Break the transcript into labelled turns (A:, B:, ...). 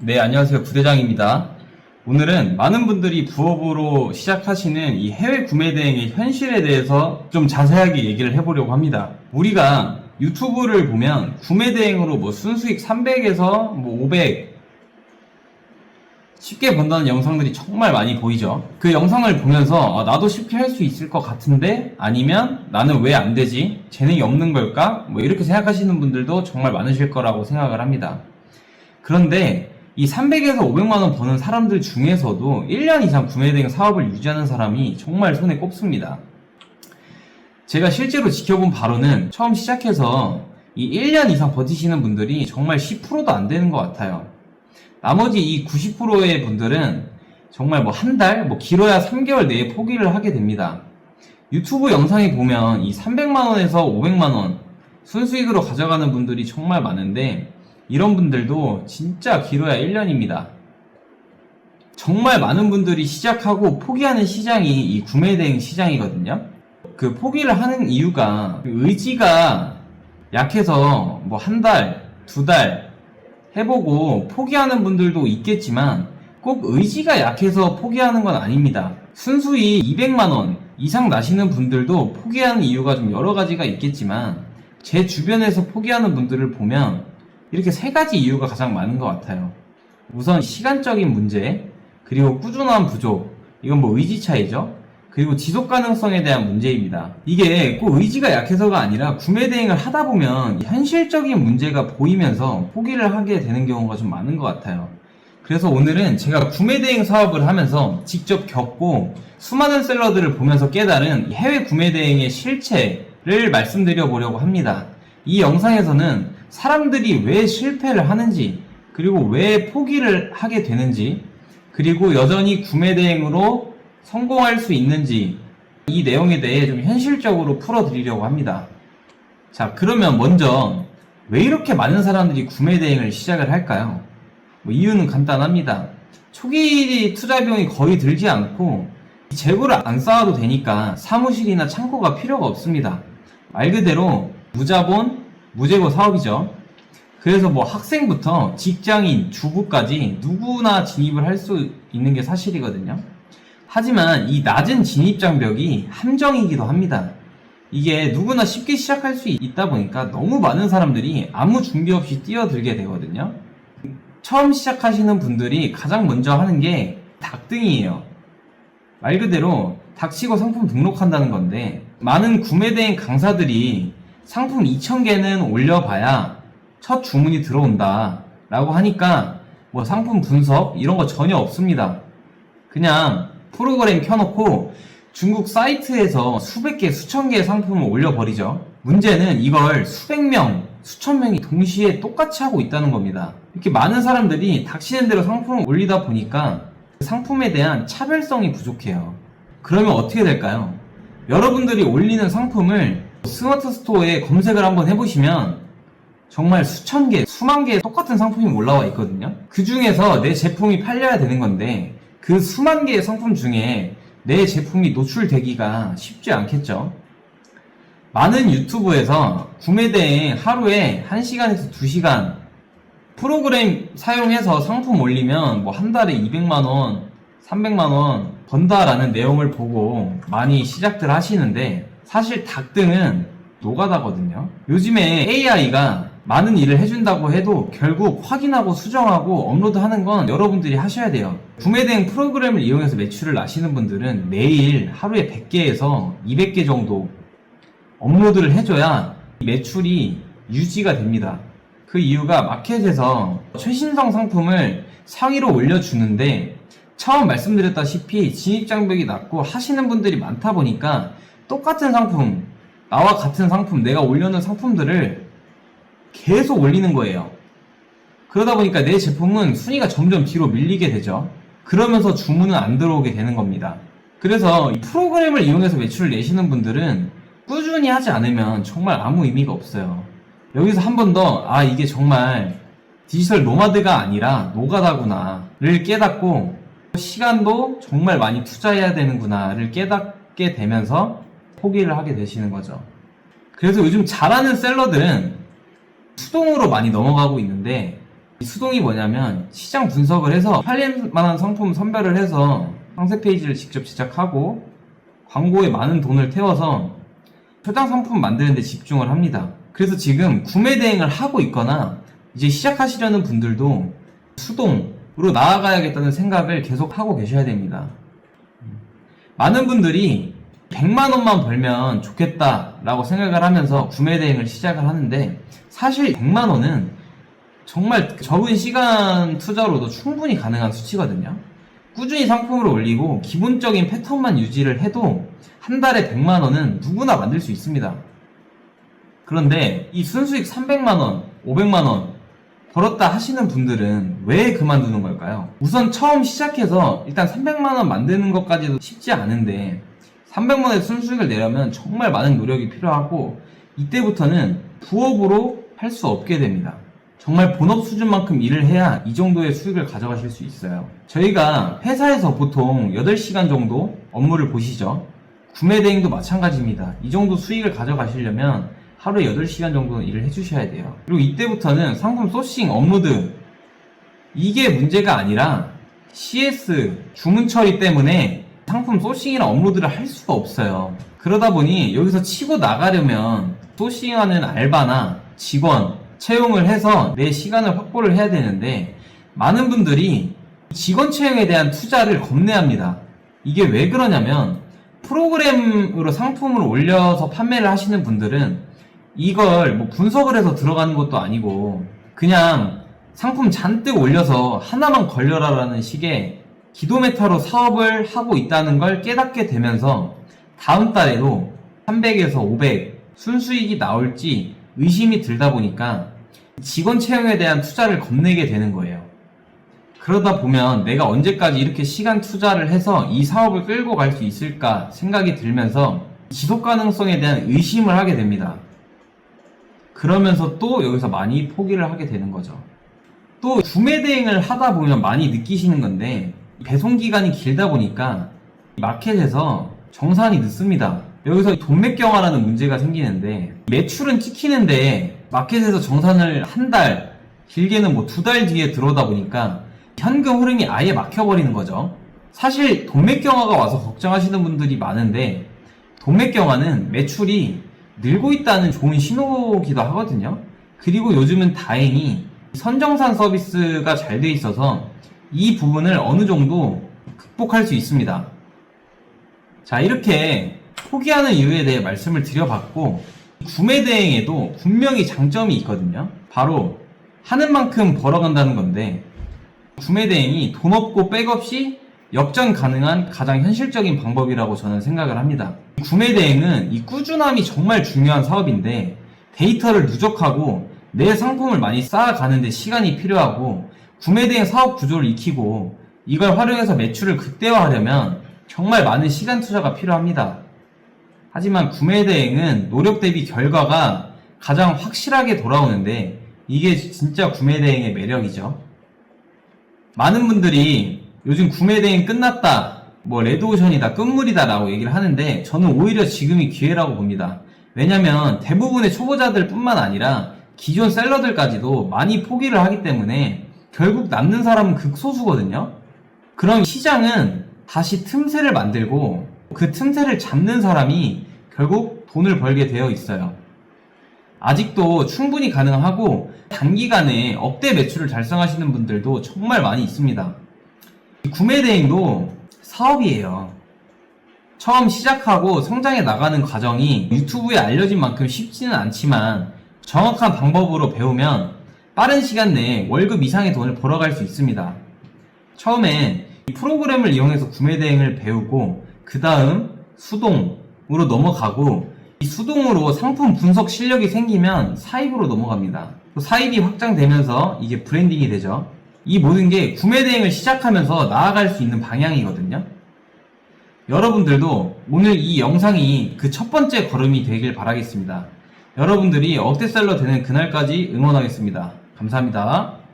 A: 네, 안녕하세요. 부대장입니다. 오늘은 많은 분들이 부업으로 시작하시는 이 해외 구매 대행의 현실에 대해서 좀 자세하게 얘기를 해보려고 합니다. 우리가 유튜브를 보면 구매 대행으로 뭐 순수익 300에서 뭐 500 쉽게 번다는 영상들이 정말 많이 보이죠. 그 영상을 보면서 나도 쉽게 할 수 있을 것 같은데, 아니면 나는 왜 안 되지? 재능이 없는 걸까? 뭐 이렇게 생각하시는 분들도 정말 많으실 거라고 생각을 합니다. 그런데 이 300에서 500만원 버는 사람들 중에서도 1년 이상 구매대행 사업을 유지하는 사람이 정말 손에 꼽습니다. 제가 실제로 지켜본 바로는 처음 시작해서 이 1년 이상 버티시는 분들이 정말 10%도 안 되는 것 같아요. 나머지 이 90%의 분들은 정말 뭐 한 달, 뭐 길어야 3개월 내에 포기를 하게 됩니다. 유튜브 영상에 보면 이 300만원에서 500만원 순수익으로 가져가는 분들이 정말 많은데, 이런 분들도 진짜 길어야 1년입니다. 정말 많은 분들이 시작하고 포기하는 시장이 이 구매대행 시장이거든요. 그 포기를 하는 이유가 의지가 약해서 뭐 한 달, 두 달 해보고 포기하는 분들도 있겠지만 꼭 의지가 약해서 포기하는 건 아닙니다. 순수익 200만원 이상 나시는 분들도 포기하는 이유가 좀 여러 가지가 있겠지만, 제 주변에서 포기하는 분들을 보면 이렇게 세 가지 이유가 가장 많은 것 같아요. 우선 시간적인 문제, 그리고 꾸준한 부족, 이건 뭐 의지 차이죠. 그리고 지속 가능성에 대한 문제입니다. 이게 꼭 의지가 약해서가 아니라 구매 대행을 하다 보면 현실적인 문제가 보이면서 포기를 하게 되는 경우가 좀 많은 것 같아요. 그래서 오늘은 제가 구매 대행 사업을 하면서 직접 겪고 수많은 셀러들을 보면서 깨달은 해외 구매 대행의 실체를 말씀드려 보려고 합니다. 이 영상에서는 사람들이 왜 실패를 하는지, 그리고 왜 포기를 하게 되는지, 그리고 여전히 구매 대행으로 성공할 수 있는지, 이 내용에 대해 좀 현실적으로 풀어드리려고 합니다. 자, 그러면 먼저 왜 이렇게 많은 사람들이 구매 대행을 시작을 할까요? 이유는 간단합니다. 초기 투자 비용이 거의 들지 않고 재고를 안 쌓아도 되니까 사무실이나 창고가 필요가 없습니다. 말 그대로 무자본, 무재고 사업이죠. 그래서 뭐 학생부터 직장인, 주부까지 누구나 진입을 할 수 있는 게 사실이거든요. 하지만 이 낮은 진입 장벽이 함정이기도 합니다. 이게 누구나 쉽게 시작할 수 있다 보니까 너무 많은 사람들이 아무 준비 없이 뛰어들게 되거든요. 처음 시작하시는 분들이 가장 먼저 하는 게 닭등이에요. 말 그대로 닥치고 상품 등록한다는 건데, 많은 구매대행 강사들이 상품 2000개는 올려봐야 첫 주문이 들어온다 라고 하니까 뭐 상품 분석 이런 거 전혀 없습니다. 그냥 프로그램 켜놓고 중국 사이트에서 수백 개, 수천 개의 상품을 올려버리죠. 문제는 이걸 수백 명, 수천 명이 동시에 똑같이 하고 있다는 겁니다. 이렇게 많은 사람들이 닥치는 대로 상품을 올리다 보니까 상품에 대한 차별성이 부족해요. 그러면 어떻게 될까요? 여러분들이 올리는 상품을 스마트 스토어에 검색을 한번 해보시면 정말 수천 개, 수만 개의 똑같은 상품이 올라와 있거든요. 그 중에서 내 제품이 팔려야 되는 건데, 그 수만 개의 상품 중에 내 제품이 노출되기가 쉽지 않겠죠. 많은 유튜브에서 구매 대행 하루에 1시간에서 2시간 프로그램 사용해서 상품 올리면 뭐 한 달에 200만원, 300만원 번다라는 내용을 보고 많이 시작들 하시는데, 사실 닭등은 노가다거든요. 요즘에 AI가 많은 일을 해준다고 해도 결국 확인하고 수정하고 업로드하는 건 여러분들이 하셔야 돼요. 구매대행 프로그램을 이용해서 매출을 나시는 분들은 매일 하루에 100개에서 200개 정도 업로드를 해줘야 매출이 유지가 됩니다. 그 이유가 마켓에서 최신성 상품을 상위로 올려주는데, 처음 말씀드렸다시피 진입장벽이 낮고 하시는 분들이 많다 보니까 똑같은 상품, 나와 같은 상품, 내가 올려놓은 상품들을 계속 올리는 거예요. 그러다 보니까 내 제품은 순위가 점점 뒤로 밀리게 되죠. 그러면서 주문은 안 들어오게 되는 겁니다. 그래서 이 프로그램을 이용해서 매출을 내시는 분들은 꾸준히 하지 않으면 정말 아무 의미가 없어요. 여기서 한 번 더, 이게 정말 디지털 노마드가 아니라 노가다구나를 깨닫고, 시간도 정말 많이 투자해야 되는구나를 깨닫게 되면서 포기를 하게 되시는 거죠. 그래서 요즘 잘하는 셀러들은 수동으로 많이 넘어가고 있는데, 수동이 뭐냐면 시장 분석을 해서 팔릴만한 상품 선별을 해서 상세 페이지를 직접 제작하고 광고에 많은 돈을 태워서 초당 상품 만드는 데 집중을 합니다. 그래서 지금 구매 대행을 하고 있거나 이제 시작하시려는 분들도 수동으로 나아가야겠다는 생각을 계속 하고 계셔야 됩니다. 많은 분들이 100만원만 벌면 좋겠다라고 생각을 하면서 구매 대행을 시작을 하는데, 사실 100만원은 정말 적은 시간 투자로도 충분히 가능한 수치거든요. 꾸준히 상품을 올리고 기본적인 패턴만 유지를 해도 한 달에 100만원은 누구나 만들 수 있습니다. 그런데 이 순수익 300만원, 500만원 벌었다 하시는 분들은 왜 그만두는 걸까요? 우선 처음 시작해서 일단 300만원 만드는 것까지도 쉽지 않은데 300만원의 순수익을 내려면 정말 많은 노력이 필요하고, 이때부터는 부업으로 할 수 없게 됩니다. 정말 본업 수준만큼 일을 해야 이 정도의 수익을 가져가실 수 있어요. 저희가 회사에서 보통 8시간 정도 업무를 보시죠. 구매 대행도 마찬가지입니다. 이 정도 수익을 가져가시려면 하루에 8시간 정도는 일을 해주셔야 돼요. 그리고 이때부터는 상품 소싱, 업로드, 이게 문제가 아니라 CS, 주문 처리 때문에 상품 소싱이나 업로드를 할 수가 없어요. 그러다 보니 여기서 치고 나가려면 소싱하는 알바나 직원 채용을 해서 내 시간을 확보를 해야 되는데, 많은 분들이 직원 채용에 대한 투자를 겁내합니다. 이게 왜 그러냐면 프로그램으로 상품을 올려서 판매를 하시는 분들은 이걸 뭐 분석을 해서 들어가는 것도 아니고 그냥 상품 잔뜩 올려서 하나만 걸려라라는 식의 기도메타로 사업을 하고 있다는 걸 깨닫게 되면서 다음 달에도 300에서 500 순수익이 나올지 의심이 들다 보니까 직원 채용에 대한 투자를 겁내게 되는 거예요. 그러다 보면 내가 언제까지 이렇게 시간 투자를 해서 이 사업을 끌고 갈 수 있을까 생각이 들면서 지속 가능성에 대한 의심을 하게 됩니다. 그러면서 또 여기서 많이 포기를 하게 되는 거죠. 또 구매 대행을 하다 보면 많이 느끼시는 건데, 배송 기간이 길다 보니까 마켓에서 정산이 늦습니다. 여기서 돈맥경화라는 문제가 생기는데, 매출은 찍히는데 마켓에서 정산을 한 달, 길게는 뭐 2달 뒤에 들어오다 보니까 현금 흐름이 아예 막혀버리는 거죠. 사실 돈맥경화가 와서 걱정하시는 분들이 많은데, 돈맥경화는 매출이 늘고 있다는 좋은 신호기도 하거든요. 그리고 요즘은 다행히 선정산 서비스가 잘 돼 있어서 이 부분을 어느 정도 극복할 수 있습니다. 자, 이렇게 포기하는 이유에 대해 말씀을 드려봤고, 구매 대행에도 분명히 장점이 있거든요. 바로 하는 만큼 벌어간다는 건데, 구매 대행이 돈 없고 백 없이 역전 가능한 가장 현실적인 방법이라고 저는 생각을 합니다. 구매 대행은 이 꾸준함이 정말 중요한 사업인데, 데이터를 누적하고 내 상품을 많이 쌓아가는데 시간이 필요하고, 구매 대행 사업 구조를 익히고 이걸 활용해서 매출을 극대화하려면 정말 많은 시간 투자가 필요합니다. 하지만 구매 대행은 노력 대비 결과가 가장 확실하게 돌아오는데, 이게 진짜 구매 대행의 매력이죠. 많은 분들이 요즘 구매 대행 끝났다, 뭐 레드오션이다, 끝물이다 라고 얘기를 하는데, 저는 오히려 지금이 기회라고 봅니다. 왜냐면 대부분의 초보자들 뿐만 아니라 기존 셀러들까지도 많이 포기를 하기 때문에 결국 남는 사람은 극소수거든요. 그럼 시장은 다시 틈새를 만들고 그 틈새를 잡는 사람이 결국 돈을 벌게 되어 있어요. 아직도 충분히 가능하고 단기간에 억대 매출을 달성하시는 분들도 정말 많이 있습니다. 구매 대행도 사업이에요. 처음 시작하고 성장해 나가는 과정이 유튜브에 알려진 만큼 쉽지는 않지만 정확한 방법으로 배우면 빠른 시간 내에 월급 이상의 돈을 벌어갈 수 있습니다. 처음엔 이 프로그램을 이용해서 구매 대행을 배우고 그 다음 수동으로 넘어가고, 이 수동으로 상품 분석 실력이 생기면 사입으로 넘어갑니다. 사입이 확장되면서 이게 브랜딩이 되죠. 이 모든 게 구매 대행을 시작하면서 나아갈 수 있는 방향이거든요. 여러분들도 오늘 이 영상이 그 첫 번째 걸음이 되길 바라겠습니다. 여러분들이 억대셀러 되는 그날까지 응원하겠습니다. 감사합니다.